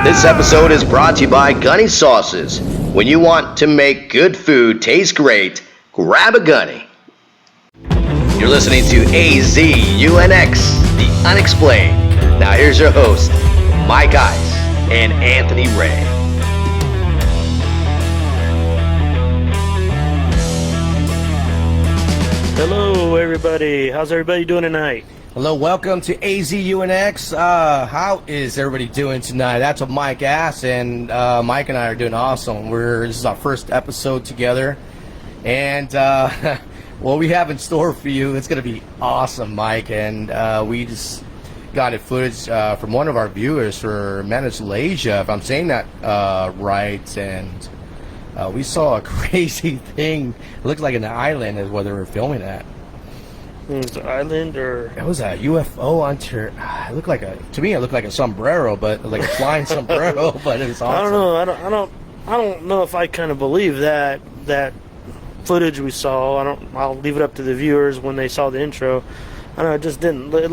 This episode is brought to you by Gunny Sauces. When you want to make good food taste great, grab a Gunny. You're listening to AZUNX, The Unexplained. Now here's your host, Mike Ice and Anthony Ray. Hello, everybody. How's everybody doing tonight? Hello, welcome to AZUNX. How is everybody doing tonight? That's what Mike asked, and Mike and I are doing awesome. This is our first episode together, and what we have in store for you, it's going to be awesome, Mike. And we just got footage from one of our viewers for Malaysia, if I'm saying that right, and we saw a crazy thing. It looks like an island is where they were filming at. It's an island, or it was a UFO onto. It looked like to me it looked like a sombrero, but like a flying sombrero. But it was awesome. I don't know. I don't know if I kind of believe that footage we saw. I'll leave it up to the viewers when they saw the intro. I don't know. It just didn't. It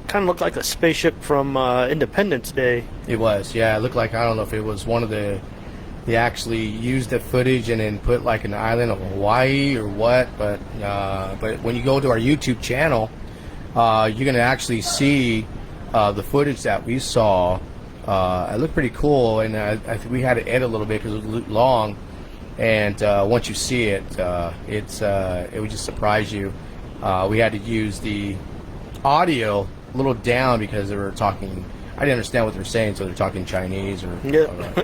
kind of looked like a spaceship from Independence Day. It was, yeah. It looked like, I don't know if it was one of the. They actually used the footage and then put like an island of Hawaii or what, but when you go to our YouTube channel, you're gonna actually see the footage that we saw. It looked pretty cool, and I think we had to edit a little bit because it was long. And once you see it, it would just surprise you. We had to use the audio a little down because they were talking. I didn't understand what they were saying, so they're talking Chinese or. Yeah.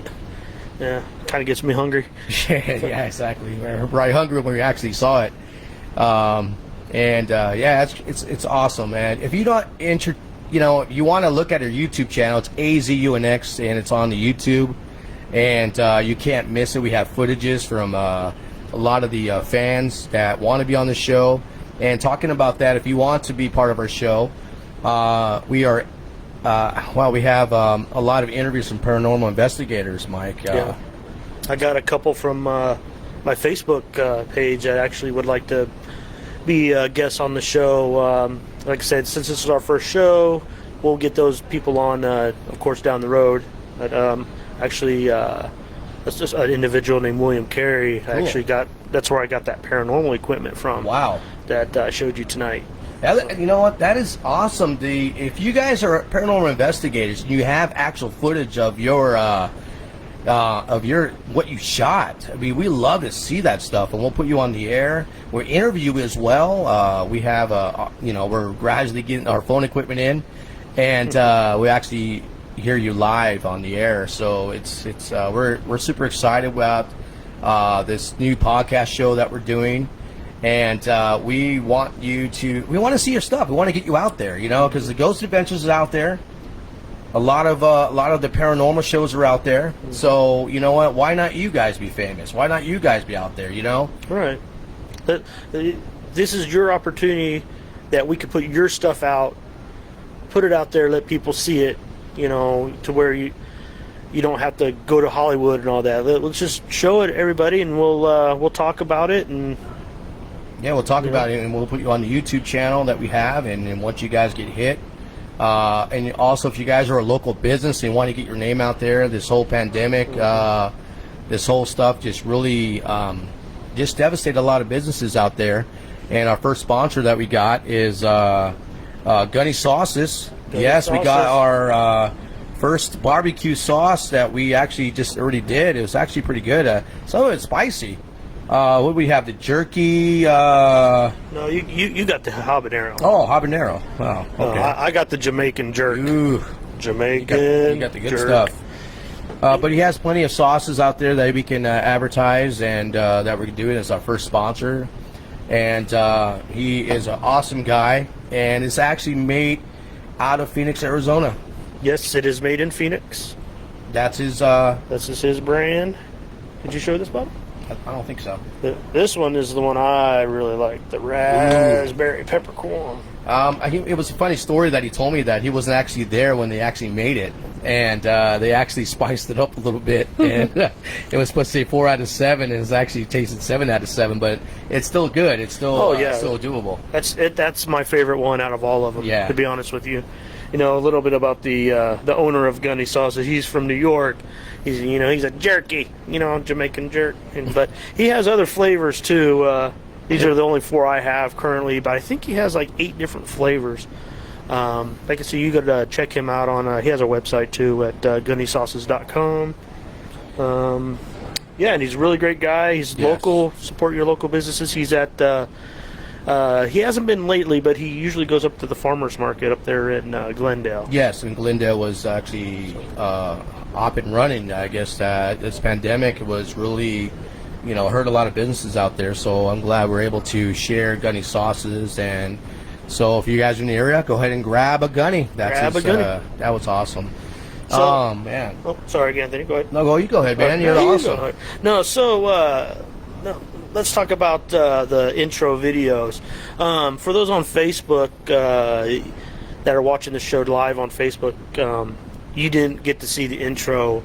Yeah, kind of gets me hungry. Yeah, exactly. We're probably hungry when we actually saw it. Yeah, it's awesome, man. If you don't you want to look at our YouTube channel, it's AZUNX, and it's on the YouTube, and you can't miss it. We have footages from a lot of the fans that want to be on the show. And talking about that, if you want to be part of our show, we are. We have a lot of interviews from paranormal investigators, Mike. Yeah. I got a couple from my Facebook page that actually would like to be guests on the show. Like I said, since this is our first show, we'll get those people on, of course, down the road. But that's just an individual named William Carey. Cool. That's where I got that paranormal equipment from. Wow. That I showed you tonight. You know what? That is awesome. If you guys are paranormal investigators and you have actual footage of your what you shot, I mean, we love to see that stuff, and we'll put you on the air. We'll interview you as well. We have we're gradually getting our phone equipment in, and we actually hear you live on the air. So we're super excited about this new podcast show that we're doing. And we want to see your stuff. We want to get you out there, because the Ghost Adventures is out there. A lot of the paranormal shows are out there. So you know what? Why not you guys be famous? Why not you guys be out there? Right. This is your opportunity that we could put your stuff out, put it out there, let people see it. To where you don't have to go to Hollywood and all that. Let's just show it to everybody, and we'll talk about it and. Yeah, we'll talk about it, and we'll put you on the YouTube channel that we have, and once you guys get hit. And also, if you guys are a local business and want to get your name out there, this whole pandemic, this whole stuff just really just devastated a lot of businesses out there. And our first sponsor that we got is Gunny Sauces. Yes, we got our first barbecue sauce that we actually just already did. It was actually pretty good. Some of it's spicy. What do we have? The jerky? No, you got the habanero. Oh, habanero. Wow. Okay. I got the Jamaican jerk. Ooh. Jamaican. You got the good jerk. stuff. But he has plenty of sauces out there that we can advertise, and that we're doing as our first sponsor. And he is an awesome guy, and it's actually made out of Phoenix, Arizona. Yes, it is made in Phoenix. That's his. This is his brand. Did you show this, Bob? I don't think so. This one is the one I really like, the raspberry peppercorn. It was a funny story that he told me that he wasn't actually there when they actually made it, and they actually spiced it up a little bit. And it was supposed to say 4 out of 7, and it's actually tasted 7 out of 7. But it's still good. It's still still doable. That's my favorite one out of all of them. Yeah. To be honest with you, a little bit about the owner of Gunny Sausage. He's from New York. He's a jerky, Jamaican jerk. But he has other flavors too. These are the only 4 I have currently, but I think he has like 8 different flavors. Like I said, you gotta check him out on. He has a website too at gunnysauces.com. Yeah, and he's a really great guy. He's local. Support your local businesses. He's at. He hasn't been lately, but he usually goes up to the farmers market up there in Glendale. Yes, and Glendale was actually up and running. I guess this pandemic was really, hurt a lot of businesses out there. So I'm glad we're able to share Gunny Sauces. And so if you guys are in the area, go ahead and grab a Gunny. That was awesome. So, man. Oh, sorry, Anthony. Go ahead. No, you go ahead, man. You're awesome. No, so let's talk about the intro videos. For those on Facebook that are watching the show live on Facebook, you didn't get to see the intro,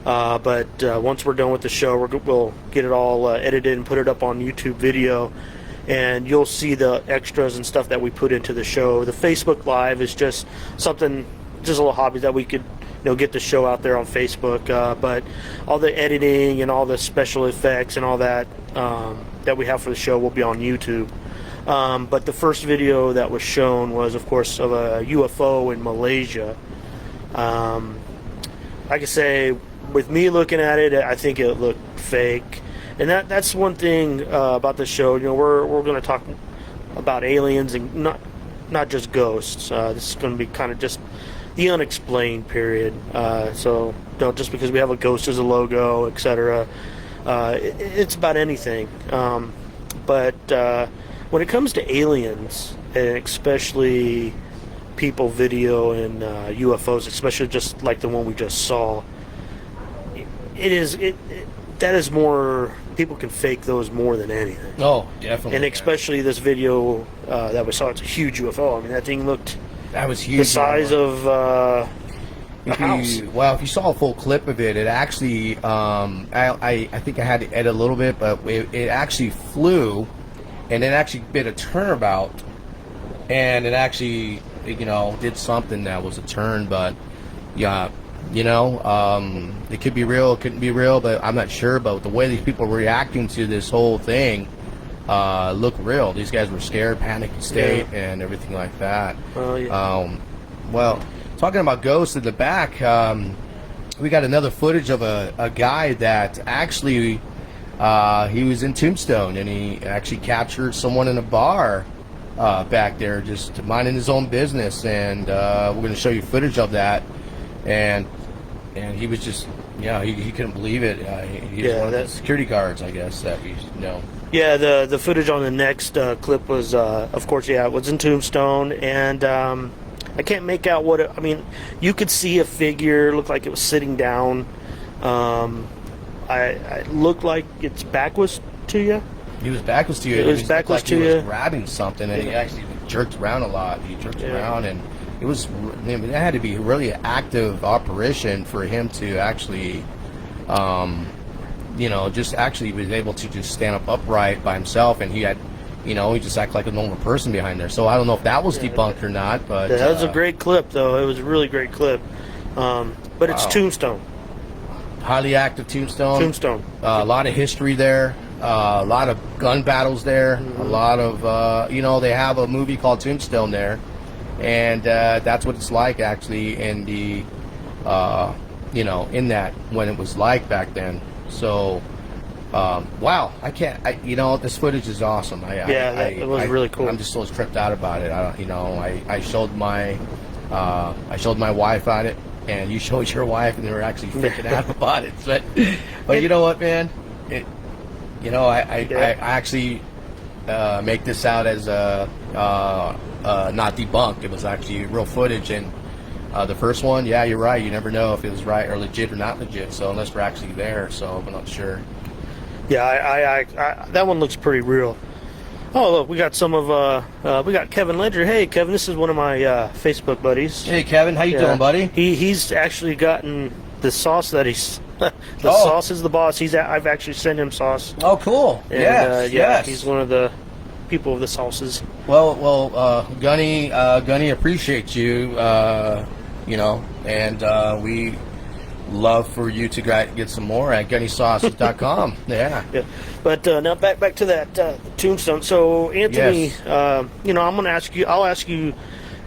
but once we're done with the show, we'll get it all edited and put it up on YouTube video, and you'll see the extras and stuff that we put into the show. The Facebook Live is just something, just a little hobby that we could get the show out there on Facebook, but all the editing and all the special effects and all that that we have for the show will be on YouTube. But the first video that was shown was, of course, of a UFO in Malaysia. Like I say, with me looking at it, I think it looked fake, and that's one thing about the show. We're going to talk about aliens and not just ghosts. This is going to be kind of just the unexplained period. So just because we have a ghost as a logo, etc., it's about anything. But when it comes to aliens, and especially people video and UFOs, especially just like the one we just saw, that is more, people can fake those more than anything. Oh, definitely. And especially this video that we saw, it's a huge UFO. I mean, that thing looked... That was huge. The size of a house. Well, if you saw a full clip of it, it actually, I think I had to edit a little bit, but it actually flew, and it actually did a turnabout, and it actually, did something that was a turn, but yeah, it could be real, it couldn't be real, but I'm not sure. But the way these people were reacting to this whole thing looked real. These guys were scared, panicked state, and everything like that. Oh, yeah. Well, talking about ghosts in the back, we got another footage of a guy that actually he was in Tombstone, and he actually captured someone in a bar back there just minding his own business, and we're going to show you footage of that. And he was just, he couldn't believe it. He was one of the security guards, I guess, that we know. Yeah, the footage on the next clip was, of course, it was in Tombstone, and I can't make out you could see a figure, looked like it was sitting down. I looked like its back was to you. He was backwards to you. It was backwards to you. He was grabbing something, and he actually jerked around a lot. He jerked around, and it had to be a really active operation for him to actually, just actually was able to just stand up upright by himself, and he had, he just acted like a normal person behind there. So I don't know if that was debunked or not, but that was a great clip, though. It was a really great clip. But it's Tombstone. Highly active Tombstone. Tombstone. A lot of history there. A lot of gun battles there. Mm-hmm. A lot of, they have a movie called Tombstone there. And that's what it's like, actually, in the, in that, when it was like back then. So, wow, this footage is awesome. It was really cool. I'm just so tripped out about it. I showed my wife on it, and you showed your wife, and they were actually freaking out about it. But you know what, man? I actually make this out as not debunked. It was actually real footage, and the first one, you're right. You never know if it was right or legit or not legit. So unless we're actually there, so I'm not sure. Yeah, I that one looks pretty real. Oh, look, we got we got Kevin Ledger. Hey, Kevin, this is one of my Facebook buddies. Hey, Kevin, how you doing, buddy? He's actually gotten the sauce that he's. Sauce is the boss. I've actually sent him sauce. Oh, cool. And, yes. He's one of the people of the sauces. Well, Gunny appreciates you, and we love for you to get some more at gunnysauces.com. Yeah. But now back to that Tombstone. So Anthony, Yes. I'll ask you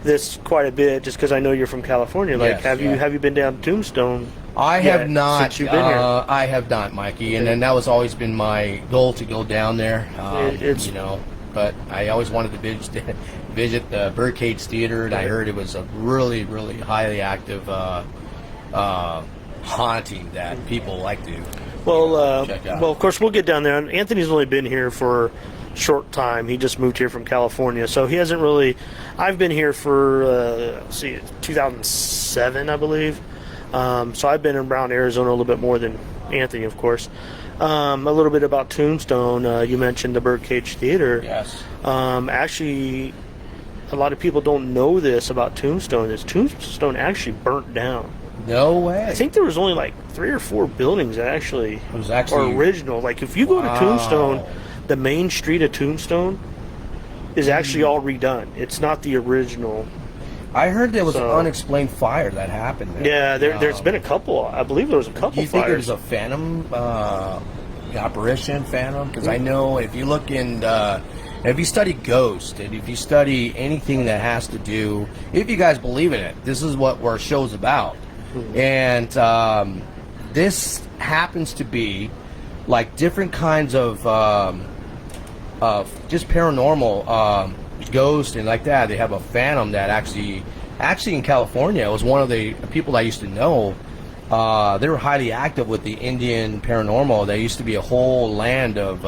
this quite a bit, just because I know you're from California. Like, Yes, have you been down to Tombstone? I have not. Since you've been here. I have not, Mikey, and then that was always been my goal to go down there. But I always wanted to visit the Birdcage Theater, and I heard it was a really, really highly active haunting that people like to check out. Well, of course, we'll get down there. Anthony's only been here for a short time. He just moved here from California, so he hasn't really. I've been here for 2007, I believe. So I've been around Arizona a little bit more than Anthony, of course. A little bit about Tombstone. You mentioned the Birdcage Theater. Yes. Actually, a lot of people don't know this about Tombstone. Is Tombstone actually burnt down? No way. I think there was only like 3 or 4 buildings that actually are original. Like, if you go to Tombstone, the main street of Tombstone is actually all redone. It's not the original. I heard there was an unexplained fire that happened there. Yeah, there's been a couple. I believe there was a couple fires. Do you think it was a phantom apparition, phantom? Because I know if you look in, if you study ghosts, and if you study anything that has to do, if you guys believe in it, this is what our show's about. And this happens to be like different kinds of just paranormal ghosts and like that. They have a phantom that actually in California, it was one of the people I used to know. They were highly active with the Indian paranormal. There used to be a whole land of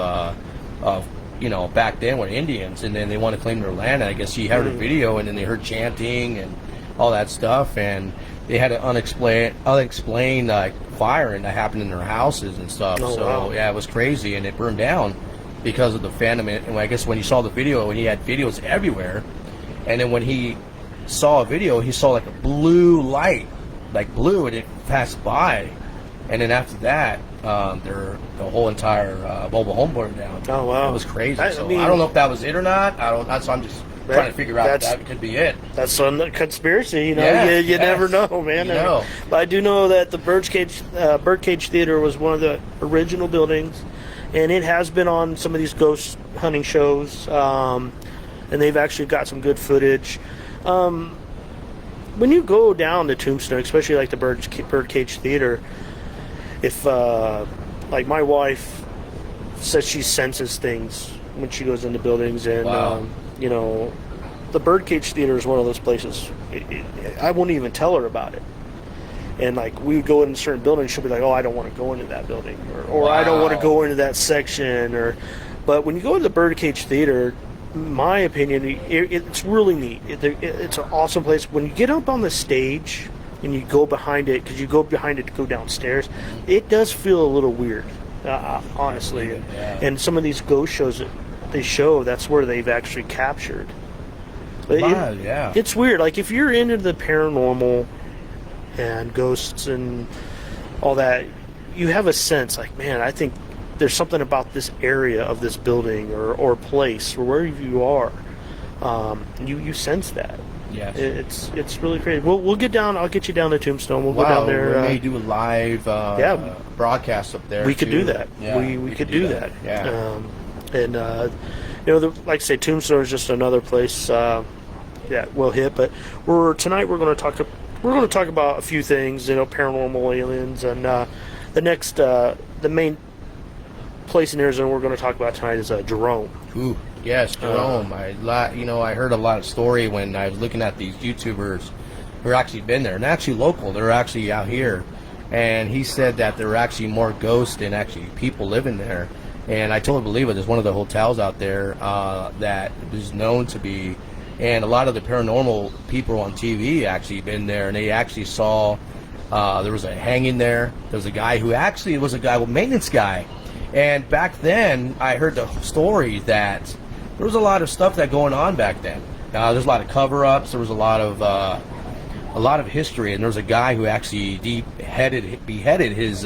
back then were Indians, and then they want to claim their land. And I guess she heard a video, and then they heard chanting and all that stuff, and they had an unexplained fire, and that happened in their houses and stuff. Wow. Yeah, it was crazy, and it burned down because of the phantom. And I guess when he saw the video, and he had videos everywhere, and then when he saw a video, he saw like a blue light, like blue, and it passed by, and then after that, the whole entire mobile home burned down. Oh wow, it was crazy. I don't know if that was it or not. So I'm just trying to figure out if that could be it. That's a conspiracy, you never know, man. But I do know that the Birdcage Theater was one of the original buildings, and it has been on some of these ghost hunting shows, and they've actually got some good footage. When you go down to Tombstone, especially like the Birdcage Theater, if like my wife says she senses things when she goes into buildings, and wow. The Birdcage Theater is one of those places. I won't even tell her about it. And like, we would go in certain buildings, she'll be like, "Oh, I don't want to go into that building," or "I don't want to go into that section." But when you go to the Birdcage Theater, in my opinion, it's really neat. It's an awesome place. When you get up on the stage and you go behind it, because you go behind it to go downstairs, it does feel a little weird, honestly. Yeah. And some of these ghost shows that they show, that's where they've actually captured. It's weird. Like, if you're into the paranormal and ghosts and all that, you have a sense like, man, I think there's something about this area of this building or place or wherever you are. You sense that. Yes. It's really crazy. We'll get down. I'll get you down to Tombstone. We'll go down there. We may do a live broadcast up there. We could do that. Yeah, we could do that. Yeah. Like I say, Tombstone is just another place that we'll hit. But tonight we're going to talk about a few things. Paranormal, aliens, and the main place in Arizona we're going to talk about tonight is Jerome. Ooh, yes, Jerome. I heard a lot of story when I was looking at these YouTubers who actually been there, and actually local. They're actually out here, and he said that there were actually more ghosts than actually people living there. And I totally believe it. There's one of the hotels out there that is known to be, and a lot of the paranormal people on TV actually been there, and they actually saw there was a hanging there. There was a guy who actually was a maintenance guy. And back then, I heard the story that there was a lot of stuff that going on back then. There's a lot of cover-ups. There was a lot of history, and there was a guy who actually beheaded his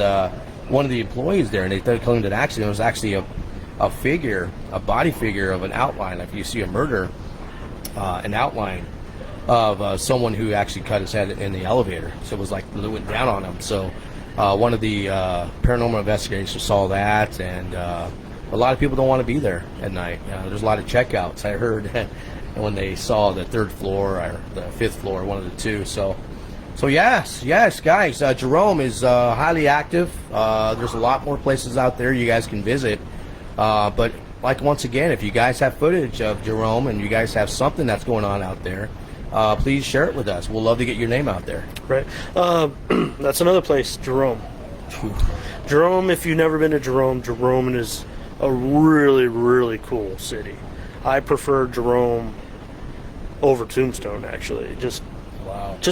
one of the employees there, and they claimed that actually there was actually a figure, a body figure of an outline. If you see a murder, an outline of someone who actually cut his head in the elevator. So it was like it went down on him. So one of the paranormal investigators saw that, and a lot of people don't want to be there at night. There's a lot of checkouts, I heard, when they saw the third floor or the fifth floor, one of the two. So yes, guys, Jerome is highly active. There's a lot more places out there you guys can visit. But like, once again, if you guys have footage of Jerome and you guys have something that's going on out there, please share it with us. We'll love to get your name out there. Right. That's another place, Jerome. Jerome, if you've never been to Jerome, Jerome is a really, really cool city. I prefer Jerome over Tombstone, actually. Just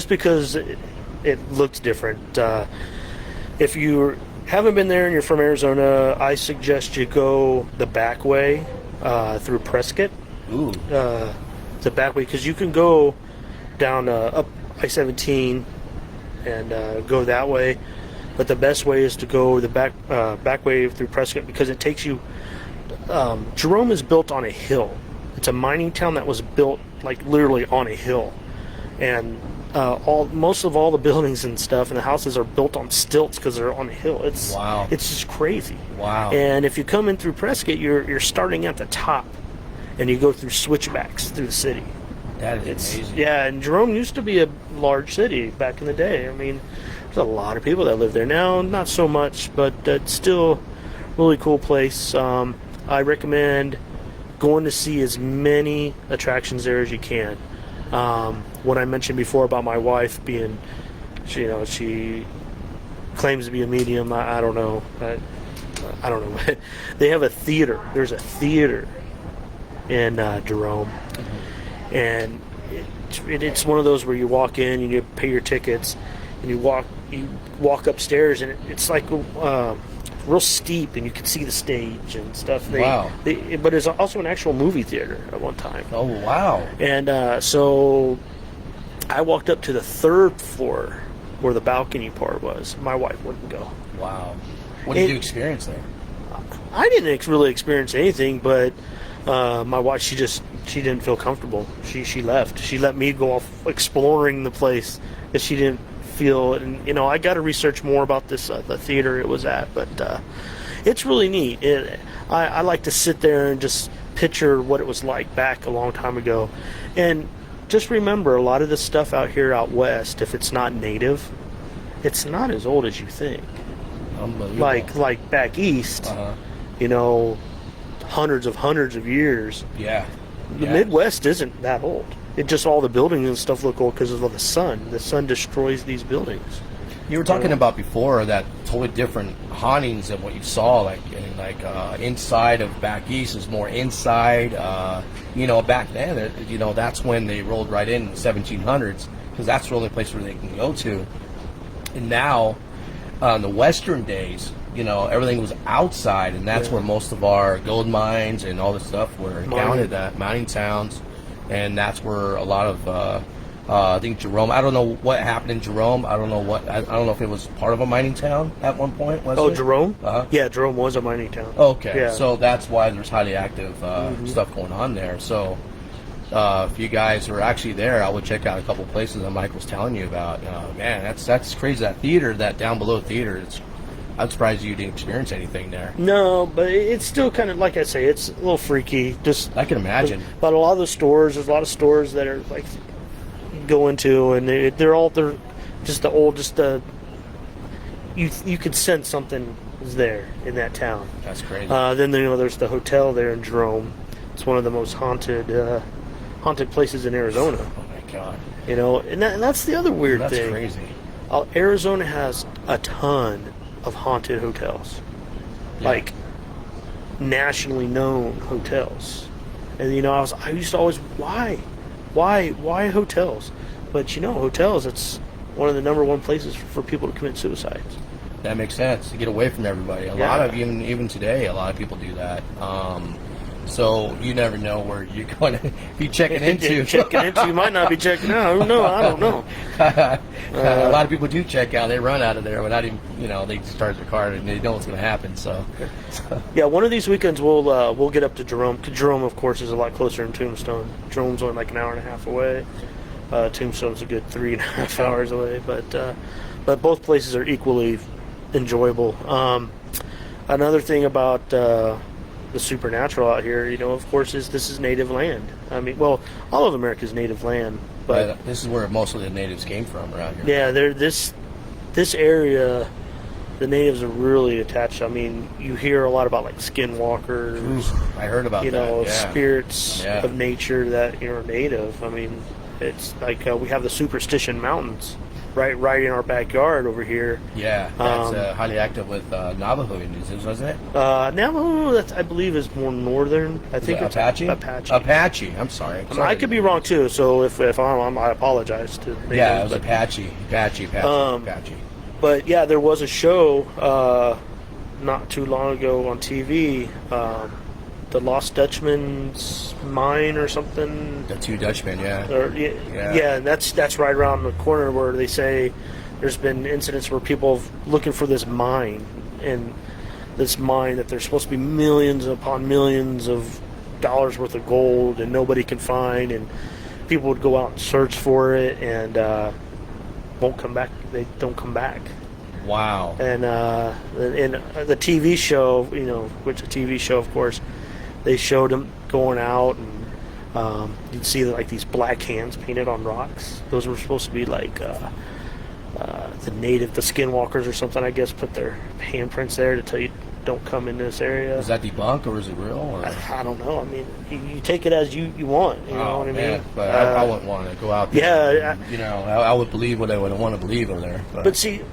because it looks different. If you haven't been there and you're from Arizona, I suggest you go the back way through Prescott. Ooh. The back way, because you can go down up I-17 and go that way, but the best way is to go the back way through Prescott, because it takes you. Jerome is built on a hill. It's a mining town that was built like literally on a hill, and most of all the buildings and stuff and the houses are built on stilts because they're on a hill. It's just crazy. Wow. And if you come in through Prescott, you're starting at the top, and you go through switchbacks through the city. That is amazing. Yeah, and Jerome used to be a large city back in the day. I mean, there's a lot of people that live there now. Not so much, but it's still a really cool place. I recommend going to see as many attractions there as you can. What I mentioned before about my wife being, she claims to be a medium. I don't know. I don't know. They have a theater. There's a theater in Jerome, and it's one of those where you walk in and you pay your tickets, and you walk upstairs, and it's like real steep, and you can see the stage and stuff. Wow. But it's also an actual movie theater at one time. Oh, wow. And so I walked up to the third floor where the balcony part was. My wife wouldn't go. Wow. What did you experience there? I didn't really experience anything, but my wife, she didn't feel comfortable. She left. She let me go off exploring the place because she didn't feel. And I got to research more about this the theater it was at, but it's really neat. I like to sit there and just picture what it was like back a long time ago, and just remember, a lot of the stuff out here out west, if it's not native, it's not as old as you think. Unbelievable. Like back east, hundreds of years. Yeah. The Midwest isn't that old. It just, all the buildings and stuff look old because of the sun. The sun destroys these buildings. You were talking about before that totally different hauntings than what you saw, like inside of back east is more inside. Back then, that's when they rolled right in the 1700s, because that's the only place where they can go to. And now, on the western days, everything was outside, and that's where most of our gold mines and all this stuff were counted at, mining towns, and that's where a lot of I think Jerome. I don't know what happened in Jerome. I don't know if it was part of a mining town at one point. Was it? Jerome? Uh-huh. Yeah, Jerome was a mining town. Okay, yeah. So that's why there's highly active stuff going on there. So if you guys are actually there, I would check out a couple places that Mike was telling you about. Man, that's crazy. That theater, that down below theater, I'm surprised you didn't experience anything there. No, but it's still kind of, like I say, it's a little freaky. Just I can imagine. But a lot of the stores, there's a lot of stores that are like go into, and they're just the old, you could sense something is there in that town. That's crazy. Then there's the hotel there in Jerome. It's one of the most haunted places in Arizona. Oh my god. And that's the other weird thing. That's crazy. Arizona has a ton of haunted hotels, like nationally known hotels. And I used to always, why hotels? But hotels, it's one of the number one places for people to commit suicides. That makes sense, to get away from everybody. A lot of, even today, a lot of people do that. So you never know where you're going to be checking into. You might not be checking out. Who knows? I don't know. A lot of people do check out. They run out of there without even, they start their car and they know what's going to happen. So, yeah, one of these weekends we'll get up to Jerome. Jerome, of course, is a lot closer than Tombstone. Jerome's only like an hour and a half away. Tombstone's a good 3.5 hours away. But both places are equally enjoyable. Another thing about the supernatural out here, of course, this is native land. I mean, well, all of America's native land, but this is where most of the natives came from around here. Yeah, this area, the natives are really attached. I mean, you hear a lot about like skinwalkers. Ooh, I heard about that. Yeah. Spirits of nature that are native. I mean, it's like we have the Superstition Mountains right in our backyard over here. Yeah, that's highly active with Navajo Indians, wasn't it? Navajo, I believe, is more northern. I think it's Apache. Apache. I'm sorry. I could be wrong too. So if I'm, I apologize to natives. Yeah, it was Apache. Apache. But yeah, there was a show not too long ago on TV. The Lost Dutchman's Mine or something. The Two Dutchmen, yeah. Yeah, and that's right around the corner where they say there's been incidents where people looking for this mine, and this mine that there's supposed to be millions upon millions of dollars worth of gold, and nobody can find, and people would go out and search for it, and won't come back. They don't come back. Wow. And the TV show, which a TV show, of course, they showed them going out, and you'd see like these black hands painted on rocks. Those were supposed to be like the skinwalkers or something, I guess, put their handprints there to tell you don't come in this area. Is that debunked or is it real? Or? I don't know. I mean, you take it as you want. You know what I mean? But I wouldn't want to go out there. Yeah. And, I would believe what I would want to believe over there. But see,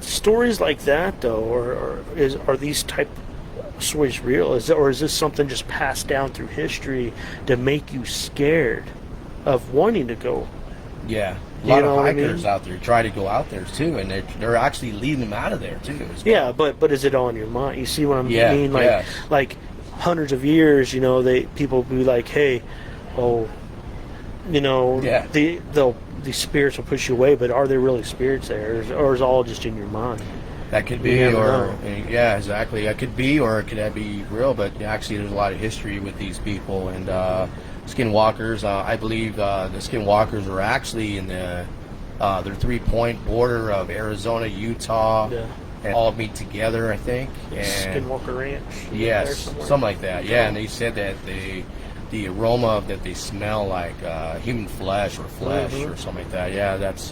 stories like that, though, are these type stories real? Or is this something just passed down through history to make you scared of wanting to go? Yeah, a lot of hikers out there try to go out there too, and they're actually leading them out of there too. Yeah, but is it on your mind? You see what I mean? Like hundreds of years, people be like, hey, the spirits will push you away, but are there really spirits there, or is it all just in your mind? That could be, yeah, exactly. That could be, or it could be real. But actually, there's a lot of history with these people and skinwalkers. I believe the skinwalkers are actually in their 3-point border of Arizona, Utah, and all meet together, I think. And Skinwalker Ranch. Yes, something like that. Yeah, and they said that the aroma that they smell like human flesh or something like that. Yeah, that's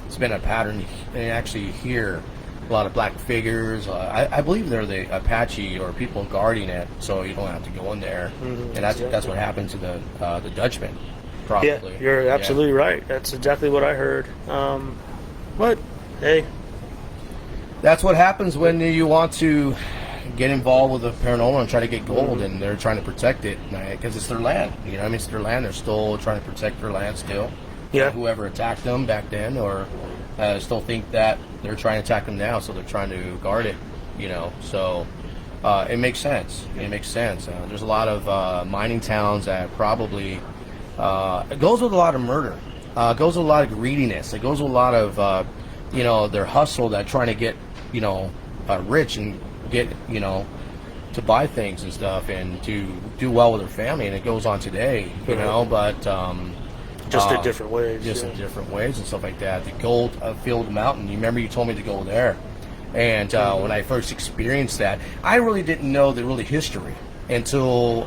it's been a pattern. And actually here, a lot of black figures. I believe they're the Apache or people guarding it, so you don't have to go in there. And that's what happened to the Dutchman, probably. Yeah, you're absolutely right. That's exactly what I heard. But hey, that's what happens when you want to get involved with the paranormal and try to get gold, and they're trying to protect it because it's their land. It's their land. They're still trying to protect their land still. Yeah. Whoever attacked them back then, or still think that they're trying to attack them now, so they're trying to guard it. So it makes sense. It makes sense. There's a lot of mining towns that probably it goes with a lot of murder. It goes with a lot of greediness. It goes with a lot of their hustle that trying to get rich and get to buy things and stuff and to do well with their family, and it goes on today. But just in different ways. In different ways and stuff like that. The Gold Field Mountain. You remember you told me to go there, and when I first experienced that, I really didn't know the really history until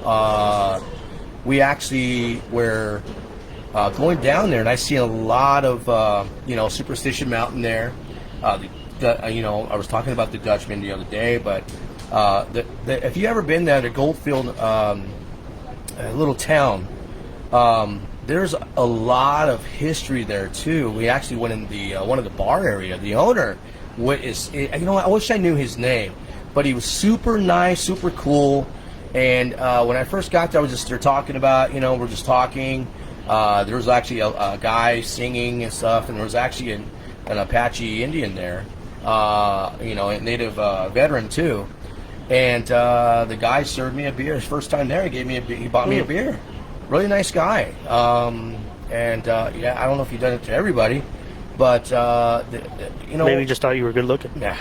we actually were going down there, and I see a lot of Superstition Mountain there. I was talking about the Dutchman the other day, but if you ever been there, the Goldfield, little town, there's a lot of history there too. We actually went in the one of the bar area. The owner I wish I knew his name, but he was super nice, super cool. And when I first got there, they're talking about, we're just talking. There was actually a guy singing and stuff, and there was actually an Apache Indian there, a native veteran too. And the guy served me a beer. His first time there, he bought me a beer. Really nice guy. Yeah, I don't know if you've done it to everybody, but maybe he just thought you were good looking. Yeah,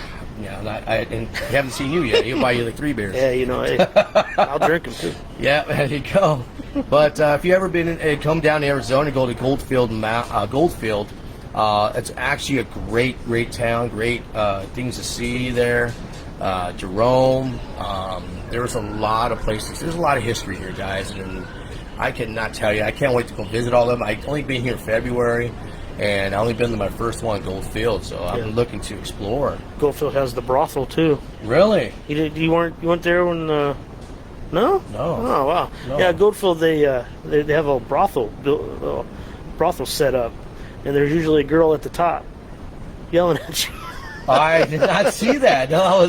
and he haven't seen you yet. He'll buy you like 3 beers. Yeah, hey, I'll drink them too. Yeah, there you go. But if you ever come down to Arizona, go to Goldfield. It's actually a great town. Great things to see there. Jerome. There's a lot of places. There's a lot of history here, guys, and I cannot tell you. I can't wait to go visit all of them. I've only been here in February, and I've only been to my first one, Goldfield. So I'm looking to explore. Goldfield has the brothel too. Really? You weren't there when? No. No. Oh wow. No. Yeah, Goldfield. They have a brothel set up, and there's usually a girl at the top yelling at you. I did not see that. No,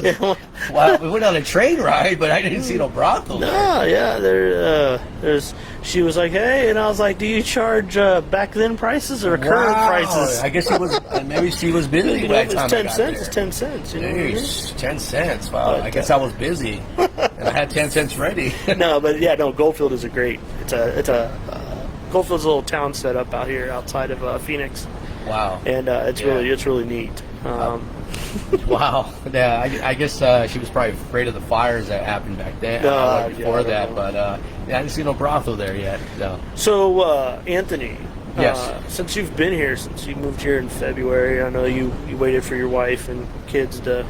we went on a train ride, but I didn't see no brothel. No, yeah, there's. She was like, "Hey," and I was like, "Do you charge back then prices or current prices?" I guess it was. Maybe she was busy. By the time it's 10 cents. It's 10 cents. You know what I mean? 10 cents. Wow. I guess I was busy, and I had 10 cents ready. Goldfield is a great. It's a Goldfield's a little town set up out here outside of Phoenix. Wow. And it's really neat. Wow. Yeah, I guess she was probably afraid of the fires that happened back then. Before that, but I didn't see no brothel there yet. No. So, Anthony, yes. Since you've been here, since you moved here in February, I know you waited for your wife and kids to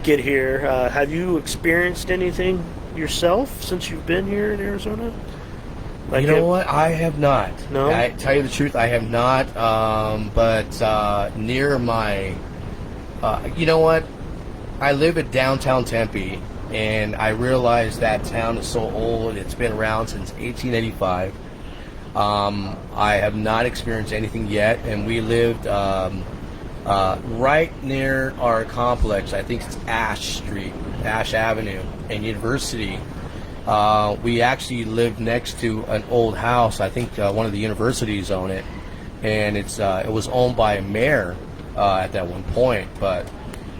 get here. Have you experienced anything yourself since you've been here in Arizona? You know what? I have not. No? I tell you the truth, I have not. But near my... you know what? I live at downtown Tempe, and I realize that town is so old. It's been around since 1885. I have not experienced anything yet, and we lived right near our complex. I think it's Ash Avenue, and University. We actually lived next to an old house. I think one of the universities own it, and it was owned by a mayor at that one point. But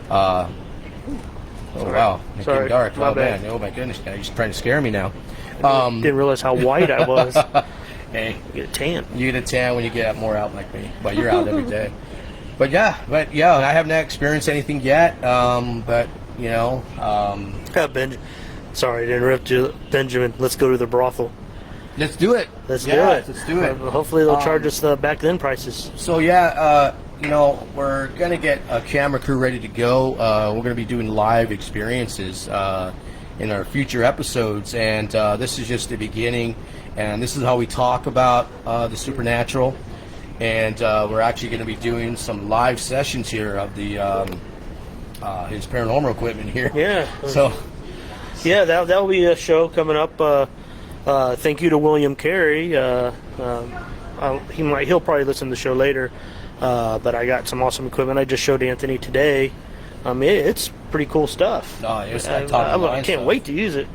wow, it's getting dark. Oh man, oh my goodness, you're just trying to scare me now. Didn't realize how white I was. Hey, you get a tan. You get a tan when you get more out like me, but you're out every day. But yeah, I have not experienced anything yet. But Sorry to interrupt you, Benjamin. Let's go to the brothel. Let's do it. Let's do it. Let's do it. Hopefully they'll charge us the back then prices. So we're gonna get a camera crew ready to go. We're gonna be doing live experiences in our future episodes, and this is just the beginning. And this is how we talk about the supernatural. And we're actually going to be doing some live sessions here of the his paranormal equipment here. Yeah. So. Yeah, that'll be a show coming up. Thank you to William Carey. He'll probably listen to the show later. But I got some awesome equipment I just showed Anthony today. It's pretty cool stuff. Oh, it's I can't wait to use it.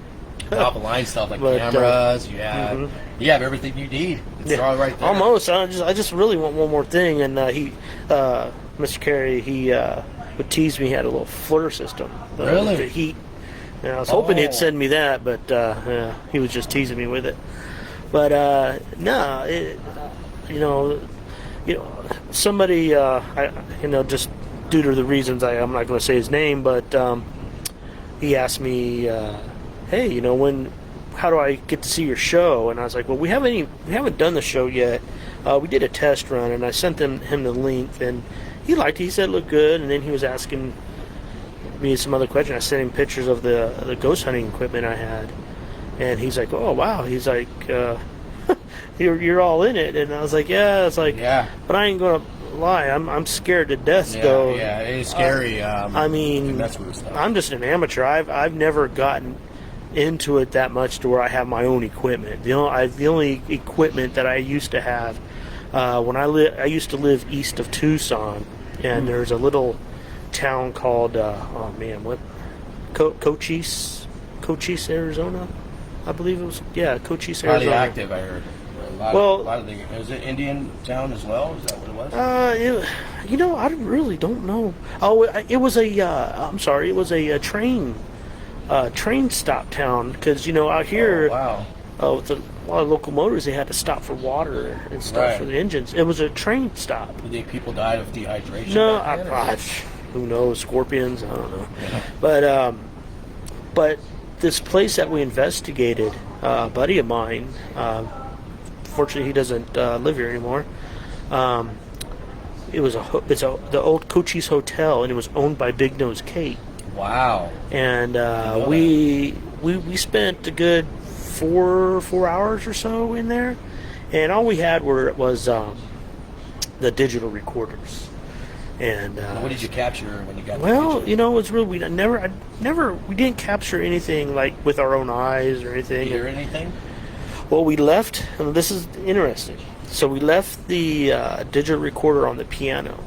Top of line stuff like cameras. You have everything you need. It's all right there. Almost. I just really want one more thing. And Mr. Carey, he would tease me. He had a little flirt system. Really? The heat. I was hoping he'd send me that, but he was just teasing me with it. But somebody, just due to the reasons I'm not going to say his name, but he asked me, hey, how do I get to see your show? And I was like, well, we haven't done the show yet. We did a test run, and I sent him the link, and he liked it. He said it looked good, and then he was asking me some other questions. I sent him pictures of the ghost hunting equipment I had, and he's like, "Oh wow!" He's like, "You're all in it," and I was like, "Yeah." It's like, yeah, but I ain't gonna lie. I'm scared to death though. Yeah, it is scary. I'm just an amateur. I've never gotten into it that much to where I have my own equipment. The only equipment that I used to have when I used to live east of Tucson, and there's a little town called Cochise, Arizona, I believe it was. Yeah, Cochise, Arizona. Highly active, I heard. A lot of things. Was it Indian town as well? Is that what it was? I really don't know. Oh, it was a. I'm sorry, it was a train train stop town because out here, wow. with a lot of locomotives, they had to stop for water and stuff Right. for the engines. It was a train stop. Do you think people died of dehydration? No, back then, or- who knows? Scorpions, I don't know. Yeah. But this place that we investigated, a buddy of mine, fortunately he doesn't live here anymore. It was the old Cochise Hotel, and it was owned by Big Nose Kate. Wow. And we spent a good four hours or so in there, and all we had was the digital recorders. And What did you capture when you got? well, the picture? it's really we didn't capture anything like with our own eyes or anything. Hear anything? Well, we left, and this is interesting. So we left the digital recorder on the piano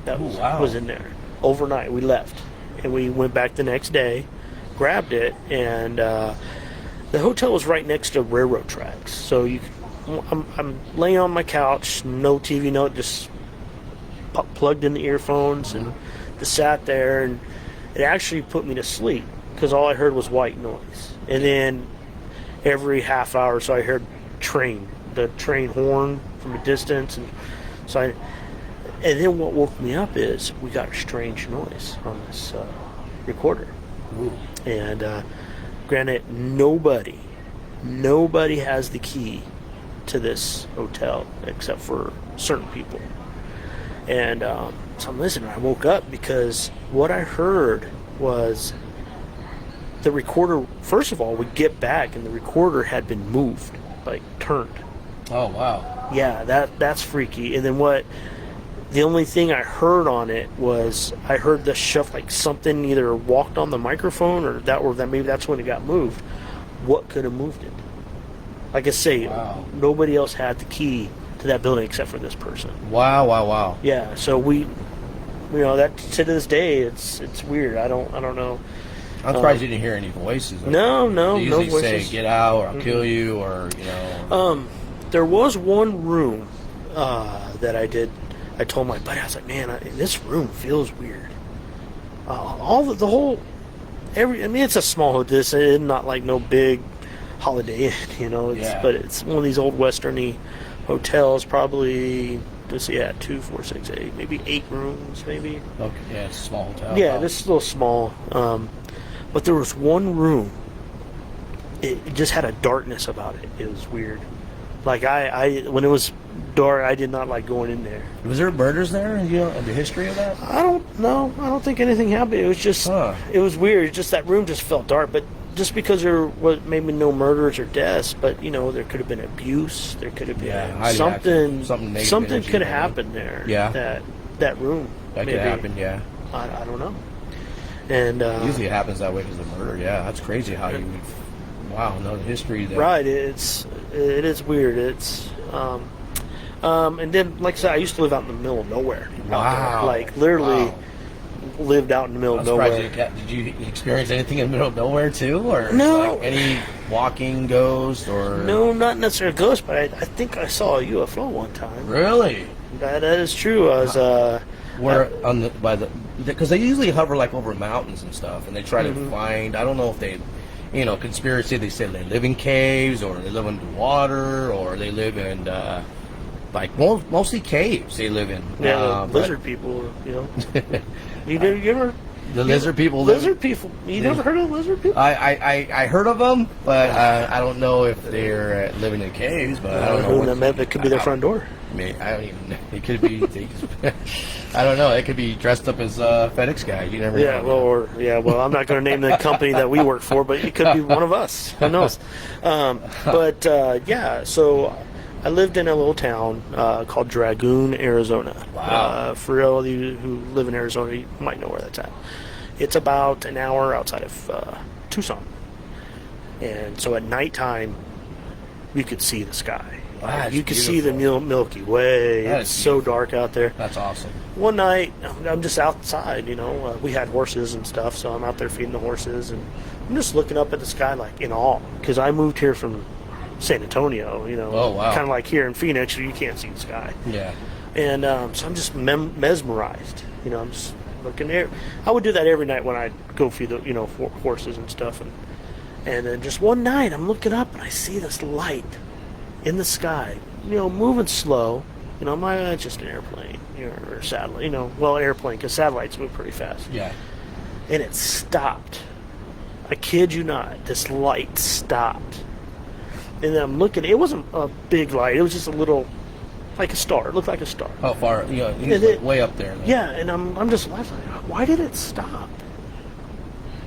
that Ooh, wow. was in there overnight. We left, and we went back the next day, grabbed it, and the hotel was right next to railroad tracks. So I'm laying on my couch, no TV, just plugged in the earphones, and just sat there, and it actually put me to sleep because all I heard was white noise. And then every half hour, so I heard the train horn from a distance, and then what woke me up is we got a strange noise on this recorder. Ooh. And granted, nobody has the key to this hotel except for certain people. And so I'm listening. I woke up because what I heard was the recorder. First of all, we get back and the recorder had been moved, like turned. Oh wow. Yeah, that's freaky. And then the only thing I heard on it was I heard the shuff, like something either walked on the microphone or that maybe that's when it got moved. What could have moved it? Like I say, Wow. nobody else had the key to that building except for this person. Wow. Yeah, so we, that to this day, it's weird. I don't know. I'm surprised you didn't hear any voices. No, They usually no say voices. get out or I'll kill you or There was one room that I told my buddy, I was like, man, this room feels weird. It's a small hotel. It's not like no big Holiday Inn, Yeah. but it's one of these old westerny hotels, probably, 2, 4, 6, 8, maybe 8 rooms, maybe. Okay, yeah, it's a small hotel. Yeah, this is a little small. But there was one room. It just had a darkness about it. It was weird. Like when it was dark, I did not like going in there. Was there murders there? The history of that? I don't know. I don't think anything happened. It was just, it was weird. Just that room just felt dark. But just because there was maybe no murders or deaths, but there could have been abuse. There could have been something negative could have happened there. Yeah. That room. That maybe. could happen. Yeah. I don't know. And usually it happens that way because of murder. Yeah, that's crazy how you. Wow, no history there. Right, it is weird. It's and then like I said, I used to live out in the middle of nowhere. Wow. Like literally lived out in the middle of nowhere. Did you experience anything in the middle of nowhere too, or No. like any walking ghost or? No, not necessarily a ghost, but I think I saw a UFO one time. Really? That is true. I was Where because they usually hover like over mountains and stuff, and they try to find. I don't know if they. Conspiracy. They say they live in caves, or they live underwater, or they live in mostly caves. They live in lizard people. You ever the lizard people. Lizard people. You never heard of lizard people? I heard of them, but I don't know if they're living in caves. But I don't know. That could be their front door. I mean, I don't even know. It could be. I don't know. It could be dressed up as a FedEx guy. You never know. Well, I'm not going to name the company that we work for, but it could be one of us. Who knows? So I lived in a little town called Dragoon, Arizona. Wow. For all of you who live in Arizona, you might know where that's at. It's about an hour outside of Tucson. And so at nighttime, you could see the sky. Wow, You could see the Milky Way. It's so dark out there. That's awesome. One night, I'm just outside, we had horses and stuff, so I'm out there feeding the horses, and I'm just looking up at the sky like in awe, because I moved here from San Antonio, Oh, wow. kind of like here in Phoenix, you can't see the sky. Yeah. And so I'm just mesmerized, I'm just looking there. I would do that every night when I go feed the horses and stuff, and then just one night I'm looking up and I see this light in the sky, moving slow. I'm like, it's just an airplane, or satellite, airplane, because satellites move pretty fast. Yeah. And it stopped. I kid you not, this light stopped. And then I'm looking, it wasn't a big light, it was just a little, like a star. It looked like a star. How far? Way up there. Though. Yeah, and I'm just like, why did it stop?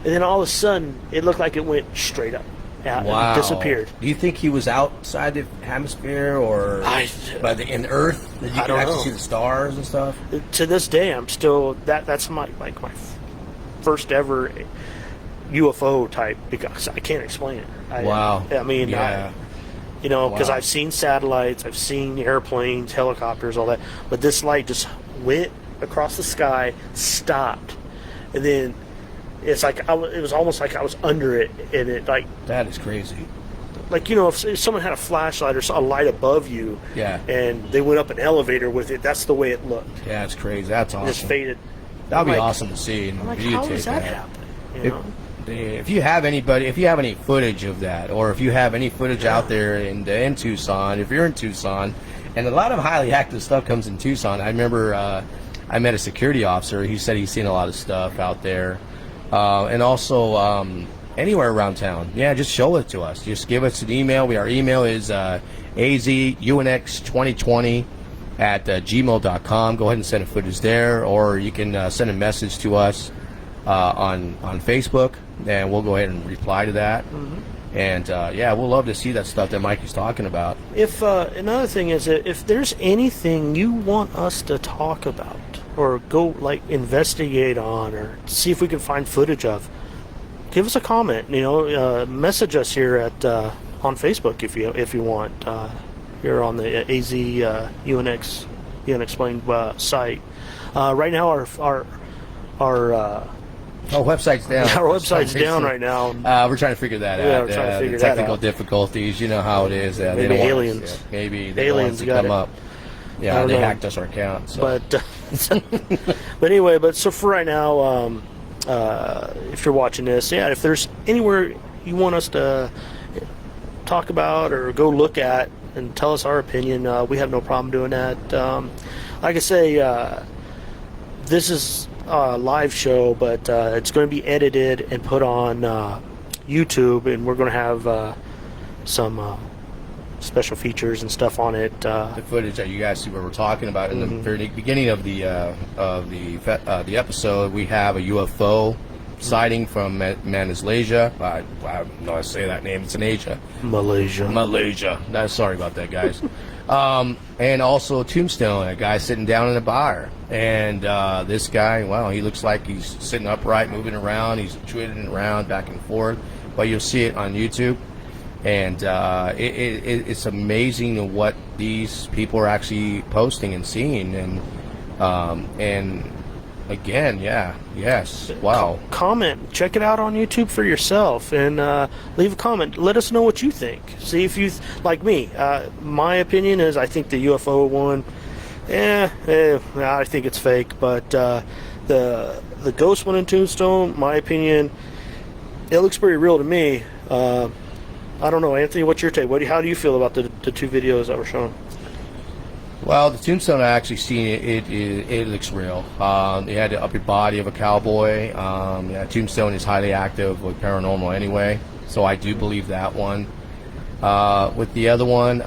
And then all of a sudden, it looked like it went straight up. Wow. And disappeared. Do you think he was outside the hemisphere or in Earth? That you could actually see the stars and stuff? To this day, I'm still, that's my first ever UFO type, because I can't explain it. Wow. I mean, yeah. Because I've seen satellites, I've seen airplanes, helicopters, all that, but this light just went across the sky, stopped, and then it's like it was almost like I was under it, and it like, that is crazy. Like, if someone had a flashlight or a light above you, yeah, and they went up an elevator with it, that's the way it looked. Yeah, it's crazy. That's awesome. It just faded. That would be awesome to see. And I'm like, how does that happen? If you have any footage of that, or if you have any footage out there in Tucson, if you're in Tucson, and a lot of highly active stuff comes in Tucson. I remember I met a security officer. He said he's seen a lot of stuff out there, and also anywhere around town. Yeah, just show it to us. Just give us an email. Our email is azunx2020@gmail.com. Go ahead and send a footage there, or you can send a message to us on Facebook, and we'll go ahead and reply to that. Mm-hmm. And we'll love to see that stuff that Mikey's talking about. If another thing is that if there's anything you want us to talk about or go investigate on or see if we can find footage of, give us a comment. Message us here at on Facebook if you want. Here on the AZ Unexplained site. Right now our website's down. Our website's down right now. We're trying to figure that out. We're trying to figure technical diffifulties. You know how it is. Maybe they don't aliens. Want maybe the aliens to come up. Yeah, they hacked us our account. So. But anyway, so for right now, if you're watching this, if there's anywhere you want us to talk about or go look at and tell us our opinion, we have no problem doing that. Like I say, this is a live show, but it's going to be edited and put on YouTube, and we're going to have some special features and stuff on it. The footage that you guys see what we're talking about in the very beginning of the episode, we have a UFO sighting from Malaysia. I don't know how to say that name. It's in Asia. Malaysia. Sorry about that, guys. And also Tombstone, a guy sitting down in a bar. And this guy, wow, he looks like he's sitting upright, moving around. He's twiddling around back and forth. But you'll see it on YouTube. And it's amazing what these people are actually posting and seeing. And again, yes, wow. Comment, check it out on YouTube for yourself, and leave a comment. Let us know what you think. See if you, like me, my opinion is I think the UFO one, I think it's fake, but the ghost one in Tombstone, my opinion, it looks pretty real to me. I don't know, Anthony, what's your take? How do you feel about the two videos that were shown? Well, the Tombstone, I actually seen it looks real. It had the upper body of a cowboy. Tombstone is highly active with paranormal anyway, so I do believe that one. With the other one,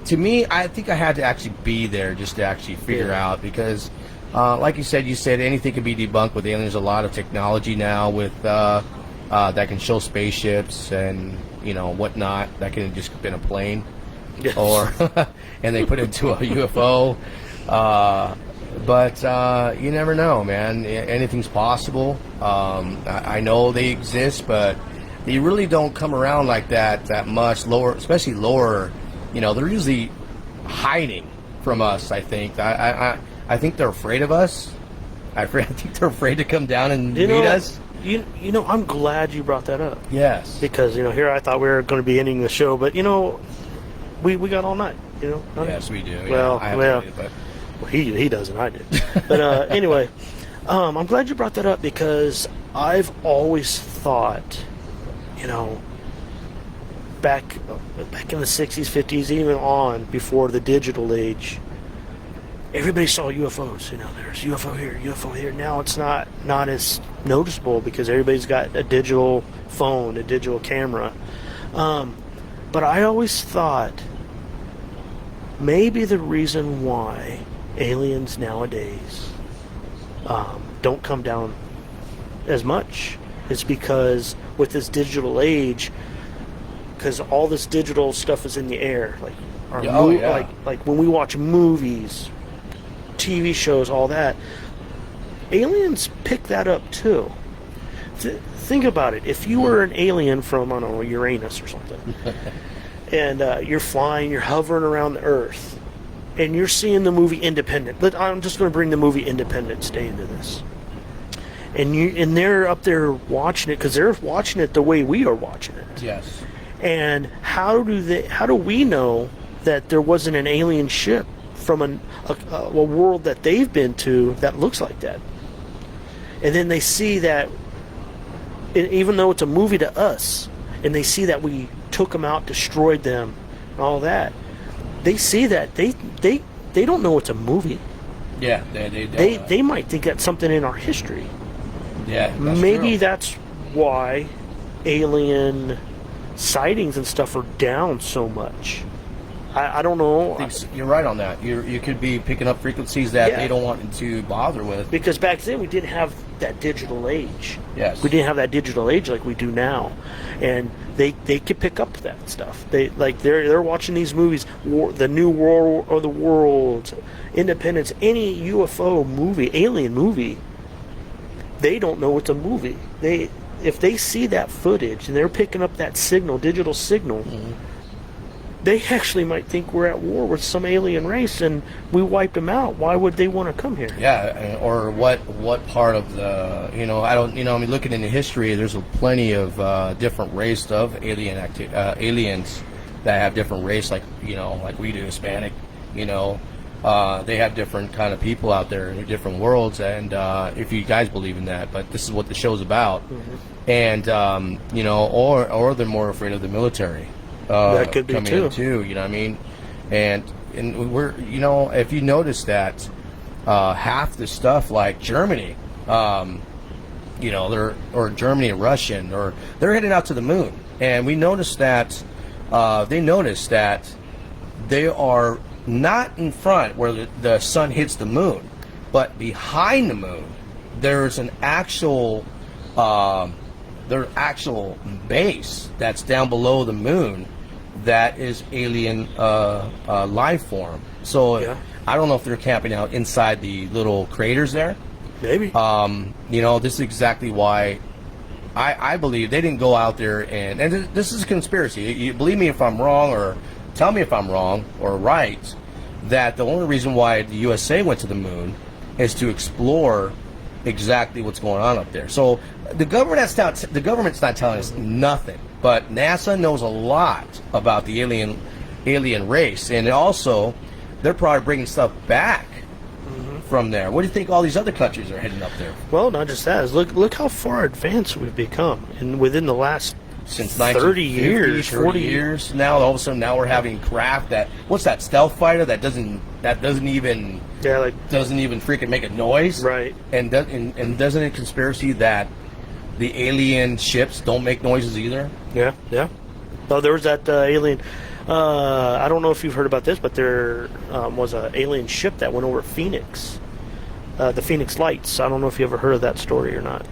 to me, I think I had to actually be there just to actually figure out, because like you said anything can be debunked with aliens. There's a lot of technology now with that can show spaceships and whatnot that can just have been a plane. Yes. Or and they put it into a UFO, but you never know, man. Anything's possible. I know they exist, but they really don't come around like that much. Especially lower. They're usually hiding from us. I think. I think they're afraid of us. I think they're afraid to come down and meet us. I'm glad you brought that up. Yes. Because here I thought we were going to be ending the show, but we got all night. Yes, we do. Well, Well, he doesn't. I did. But anyway, I'm glad you brought that up because I've always thought, you know, back in the 60s, 50s, even on before the digital age, everybody saw UFOs. You know, there's UFO here, UFO here. Now it's not as noticeable because everybody's got a digital phone, a digital camera. But I always thought maybe the reason why aliens nowadays don't come down as much is because with this digital age, because all this digital stuff is in the air, like like when we watch movies, TV shows, all that, aliens pick that up too. Think about it. If you were an alien from, I don't know, Uranus or something, and you're flying, you're hovering around the Earth, and you're seeing the movie Independent. I'm just going to bring the movie Independence Day into this. And they're up there watching it because they're watching it the way we are watching it. Yes. And how do we know that there wasn't an alien ship from a world that they've been to that looks like that? And then they see that, even though it's a movie to us, and they see that we took them out, destroyed them, and all that, they see that they don't know it's a movie. Yeah, they might think that's something in our history. Yeah, maybe true. that's why alien sightings and stuff are down so much. I don't know. You're right on that. You could be picking up frequencies that they don't want to bother with. Because back then we didn't have that digital age. Yes. We didn't have that digital age like we do now, and they could pick up that stuff. They're watching these movies, the New War of the Worlds, Independence, any UFO movie, alien movie. They don't know it's a movie. If they see that footage and they're picking up that signal, digital signal. Mm-hmm. They actually might think we're at war with some alien race and we wiped them out. Why would they want to come here? Yeah, or what part of the, looking into history, there's plenty of different race of aliens that have different race, like we do, Hispanic, they have different kind of people out there in different worlds, and if you guys believe in that, but this is what the show's about. Mm-hmm. And, or they're more afraid of the military. That could be too. You know what I mean? And we're, if you notice that half the stuff like Germany, Germany and Russian, or they're heading out to the moon, and we noticed that they noticed that they are not in front where the sun hits the moon, but behind the moon there's an actual base that's down below the moon that is alien life form. So I don't know if they're camping out inside the little craters there. Maybe. This is exactly why I believe they didn't go out there and this is a conspiracy. You believe me if I'm wrong, or tell me if I'm wrong or right, that the only reason why the USA went to the moon is to explore exactly what's going on up there. So the government's not telling us nothing, but NASA knows a lot about the alien race, and also they're probably bringing stuff back from there. What do you think all these other countries are heading up there? Well, not just that. Look how far advanced we've become, and within the last since 30 years, 40 years. Now all of a sudden, we're having craft that, what's that, stealth fighter that doesn't even freaking make a noise, right? And doesn't it conspiracy that the alien ships don't make noises either? Yeah. Oh, there was that alien. I don't know if you've heard about this, but there was an alien ship that went over Phoenix, the Phoenix Lights. I don't know if you ever heard of that story or not.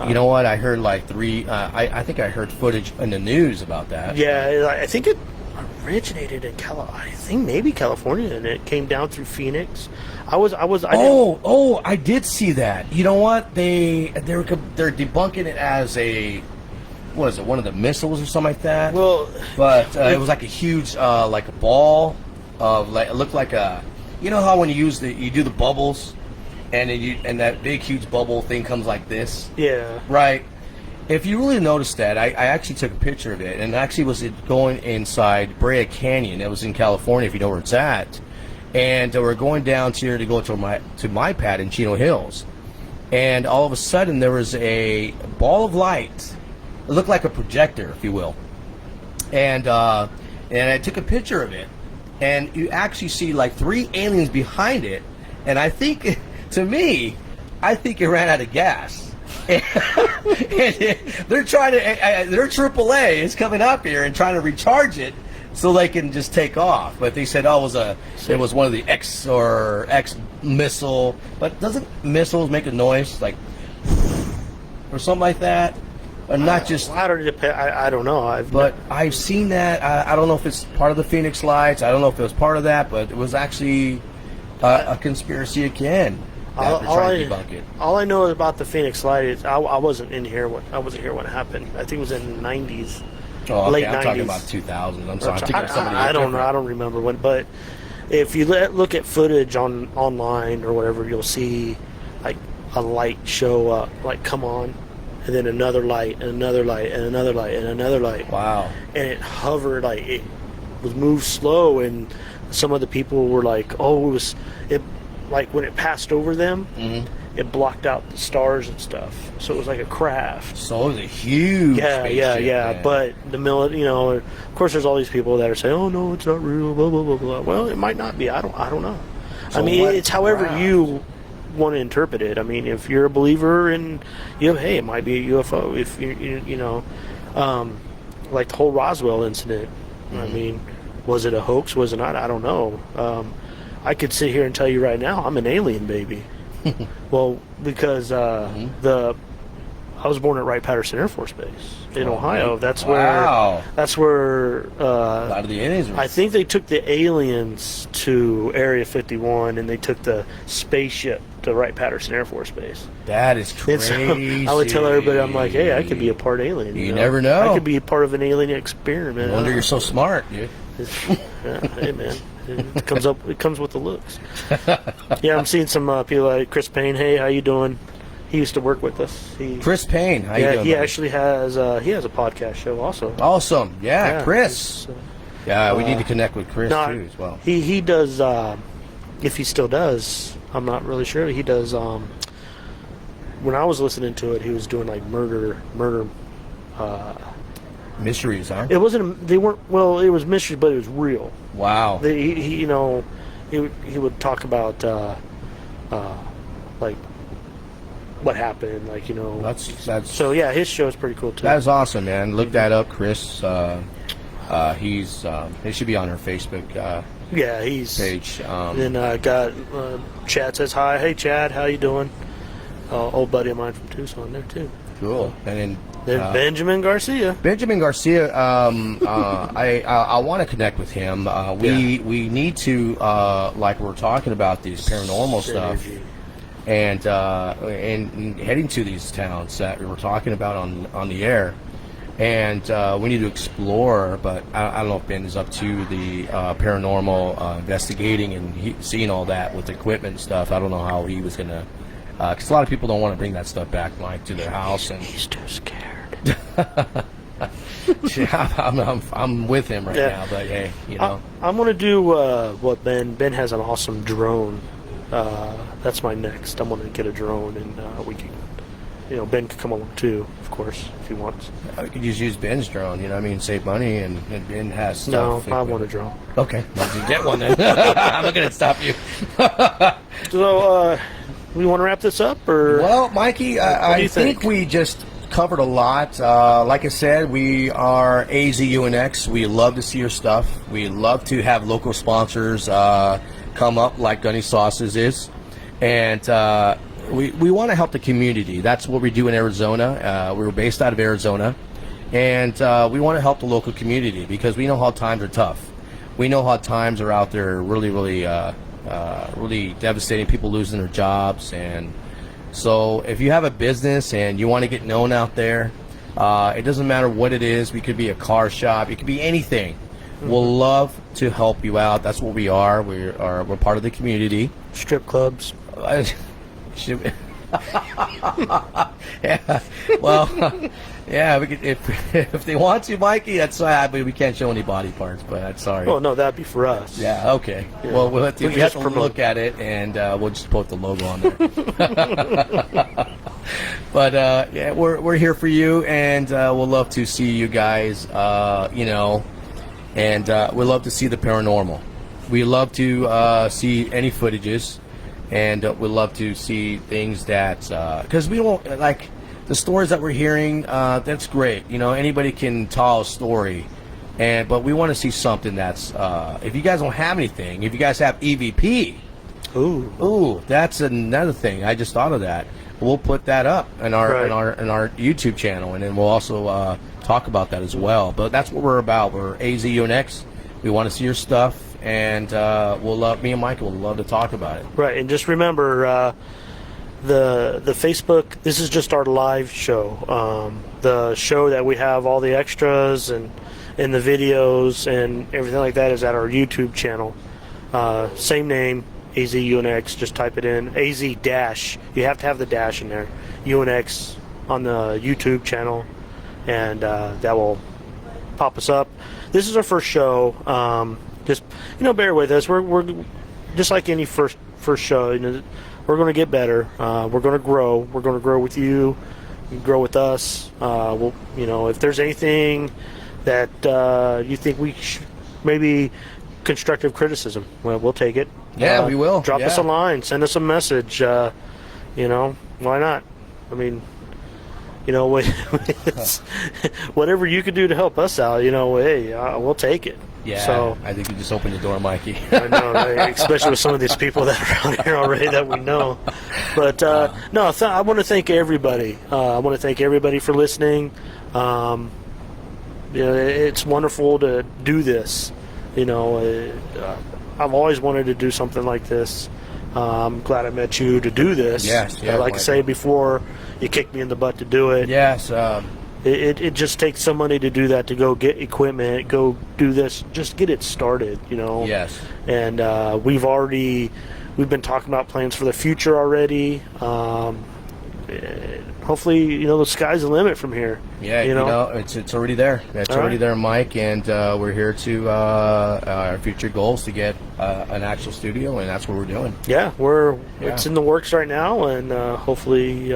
You know what? I heard like I think I heard footage in the news about that. Yeah, I think it originated in California, and it came down through Phoenix. I did see that. You know what? They're debunking it as a, what is it? One of the missiles or something like that. Well, but it was like a huge like a ball of, like, it looked like a, you know how when you do the bubbles, and that big huge bubble thing comes like this. Yeah. Right. If you really notice that, I actually took a picture of it, and actually was going inside Brea Canyon. It was in California, if you know where it's at. and we're going down here to go to my pad in Chino Hills, and all of a sudden there was a ball of light. It looked like a projector, if you will, and I took a picture of it, and you actually see like 3 aliens behind it, and I think, to me, it ran out of gas. And they're trying to, their AAA is coming up here and trying to recharge it so they can just take off. But they said, oh, it was one of the X missile. But doesn't missiles make a noise like or something like that? Or not just? I don't know. But I've seen that. I don't know if it's part of the Phoenix Lights. I don't know if it was part of that, but it was actually a conspiracy again. All I know about the Phoenix Light is I wasn't here when it happened. I think it was in the 90s. Oh, okay. Late I'm 90s. Talking about 2000s. I'm sorry. I don't know. I don't remember when. But if you look at footage online or whatever, you'll see like a light show up, like come on, and then another light, and another light, and another light, and another light. Wow. And it hovered, like it was moved slow, and some of the people were like, "Oh, it." Like when it passed over them, it blocked out the stars and stuff. So it was like a craft. So it was a huge spaceship, yeah. But the of course, there's all these people that are saying, "Oh no, it's not real." Blah blah blah blah. Well, it might not be. I don't know. So I mean, it's however you want to interpret it. I mean, if you're a believer in, hey, it might be a UFO. If like the whole Roswell incident. I mean, was it a hoax? Was it not? I don't know. I could sit here and tell you right now, I'm an alien baby. Well, because I was born at Wright-Patterson Air Force Base in Ohio. Man. That's where a lot of the aliens. I think they took the aliens to Area 51, and they took the spaceship to Wright-Patterson Air Force Base. That is crazy. So I would tell everybody, I'm like, hey, I could be a part alien. You never know. I could be a part of an alien experiment. No wonder you're so smart, dude. Hey, man. It comes with the looks. Yeah, I'm seeing some people like Chris Payne. Hey, how you doing? He used to work with us. Chris Payne, how you doing? He actually has a podcast show also. Awesome. Yeah, Chris. We need to connect with Chris too as well. He does. If he still does, I'm not really sure. He does. When I was listening to it, he was doing like murder. Mysteries, huh? It wasn't. They weren't. Well, it was mysteries, but it was real. Wow. He would talk about like what happened, like That's so yeah. His show is pretty cool too. That's awesome, man. Look that up, Chris. He should be on our Facebook. He's page. Then I got Chad says hi. Hey Chad, how you doing? Old buddy of mine from Tucson there too. Cool. And then Benjamin Garcia. I want to connect with him. We need to like we're talking about these paranormal stuff, and heading to these towns that we were talking about on the air, and we need to explore. But I don't know if Ben is up to the paranormal investigating and seeing all that with equipment and stuff. I don't know how he was gonna. Because a lot of people don't want to bring that stuff back, Mike, to their house, and he's too scared. I'm with him right now, but hey, I'm gonna do what Ben has an awesome drone. That's my next. I'm gonna get a drone, and we can, Ben could come along too, of course, if he wants. We could just use Ben's drone. Save money, and Ben has stuff. No, I want a drone. Okay, well, get one then. I'm not gonna stop you. So. We want to wrap this up, or? Well, Mikey, I think we just covered a lot. Like I said, we are AZUNX. We love to see your stuff. We love to have local sponsors come up, like Gunny Sauces is, and we want to help the community. That's what we do in Arizona. We're based out of Arizona, and we want to help the local community because we know how times are tough. We know how times are out there really, really. Really devastating, people losing their jobs. And so if you have a business and you want to get known out there, it doesn't matter what it is. We could be a car shop, it could be anything. We'll love to help you out. That's what we are. We're part of the community. Strip clubs. Yeah. Well, yeah. We could, if they want to, Mikey, that's fine. But we can't show any body parts. But I'm sorry. Oh no, that'd be for us. Yeah. Okay. Yeah. Well, we have just to promote. look at it, and we'll just put the logo on there. But yeah, we're here for you, and we'll love to see you guys. You know, and we love to see the paranormal. We love to see any footages, and we love to see things that because we don't like the stories that we're hearing. That's great. You know, anybody can tell a story, but we want to see something that's. If you guys don't have anything, if you guys have EVP, ooh, that's another thing. I just thought of that. We'll put that up in our in our YouTube channel, and then we'll also talk about that as well. But that's what we're about. We're AZUNX. We want to see your stuff. And we'll love, me and Michael will love to talk about it. Right, and just remember the Facebook. This is just our live show. The show that we have all the extras and the videos and everything like that is at our YouTube channel. Same name, AZUNX. Just type it in AZ dash. You have to have the dash in there. UNX on the YouTube channel, and that will pop us up. This is our first show. Just bear with us. We're just like any first show. We're going to get better. We're going to grow. We're going to grow with you. You grow with us. We'll, if there's anything that you think we maybe constructive criticism, well, we'll take it. Yeah, we will. Drop us a line. Send us a message. Why not? I mean, whatever you could do to help us out. Hey, we'll take it. Yeah, so, I think you just opened the door, Mikey. I know, right? Especially with some of these people that are out here already that we know. But no, I want to thank everybody. I want to thank everybody for listening. It's wonderful to do this. I've always wanted to do something like this. I'm glad I met you to do this. Yes, yeah, I like to say before you kicked me in the butt to do it. Yes. It just takes somebody to do that, to go get equipment, go do this, just get it started, Yes. And we've been talking about plans for the future already. Hopefully, the sky's the limit from here. Yeah, it's already there. It's already there, Mike, and we're here to our future goals to get an actual studio, and that's what we're doing. Yeah, it's in the works right now, and hopefully,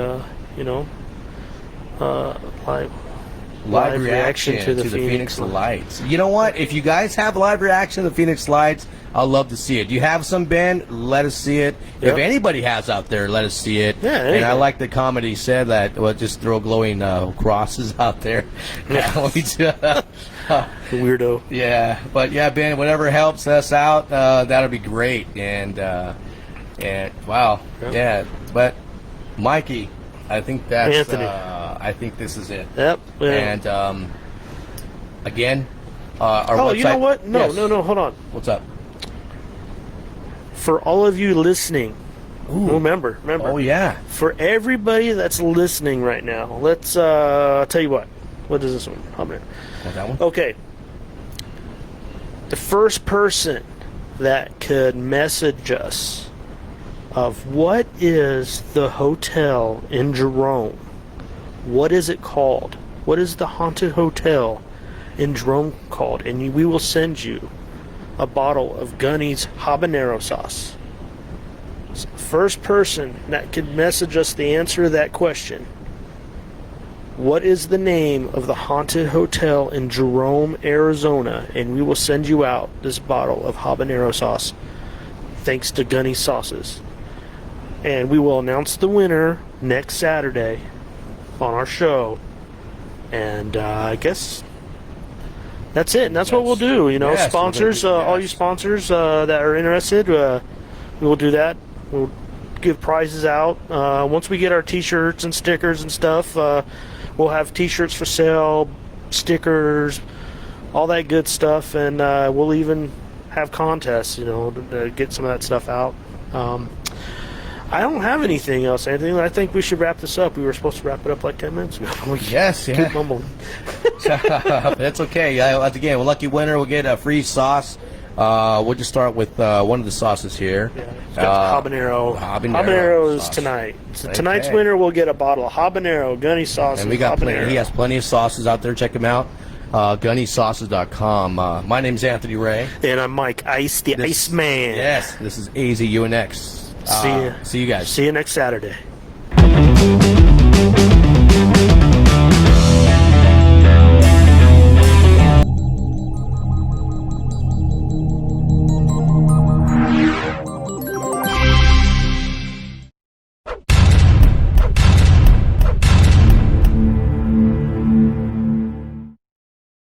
live reaction to the Phoenix Lights. You know what? If you guys have live reaction to the Phoenix Lights, I'll love to see it. Do you have some, Ben? Let us see it. Yep. If anybody has out there, let us see it. Yeah, and I like the comment he said that, just throw glowing crosses out there. Yeah. Weirdo. Yeah, but yeah, Ben, whatever helps us out, that'll be great. And wow, yeah. But Mikey, I think that's Anthony. I think this is it. Yep. Yeah. And again, our website. You know what? No, Yes. no, hold on. What's up? For all of you listening, remember. Oh yeah. For everybody that's listening right now, let's I'll tell you what. What is this one? That one? Okay. The first person that could message us of what is the hotel in Jerome? What is it called? What is the haunted hotel in Jerome called? And we will send you a bottle of Gunny's habanero sauce. So first person that could message us the answer to that question. What is the name of the haunted hotel in Jerome, Arizona? And we will send you out this bottle of habanero sauce, thanks to Gunny Sauces. And we will announce the winner next Saturday on our show. And I guess that's it. And that's what we'll do. Yes, sponsors, all you sponsors that are interested, we will do that. We'll give prizes out. Once we get our T-shirts and stickers and stuff, we'll have T-shirts for sale, stickers, all that good stuff. And we'll even have contests, to get some of that stuff out. I don't have anything else, Anthony. I think we should wrap this up. We were supposed to wrap it up like 10 minutes ago. Yes, yeah. Keep mumbling. That's okay. Again, a lucky winner will get a free sauce We'll just start with one of the sauces here. Yeah, it's got the habanero. Habanero is sauce. tonight. So tonight's Okay. winner will get a bottle of habanero gunny sauce. And we got habanero. he has plenty of sauces out there. Check him out. GunnySauces.com. My name's Anthony Ray. And I'm Mike Ice, the Iceman. Yes, this is AZUNX. See you. See you guys. See you next Saturday.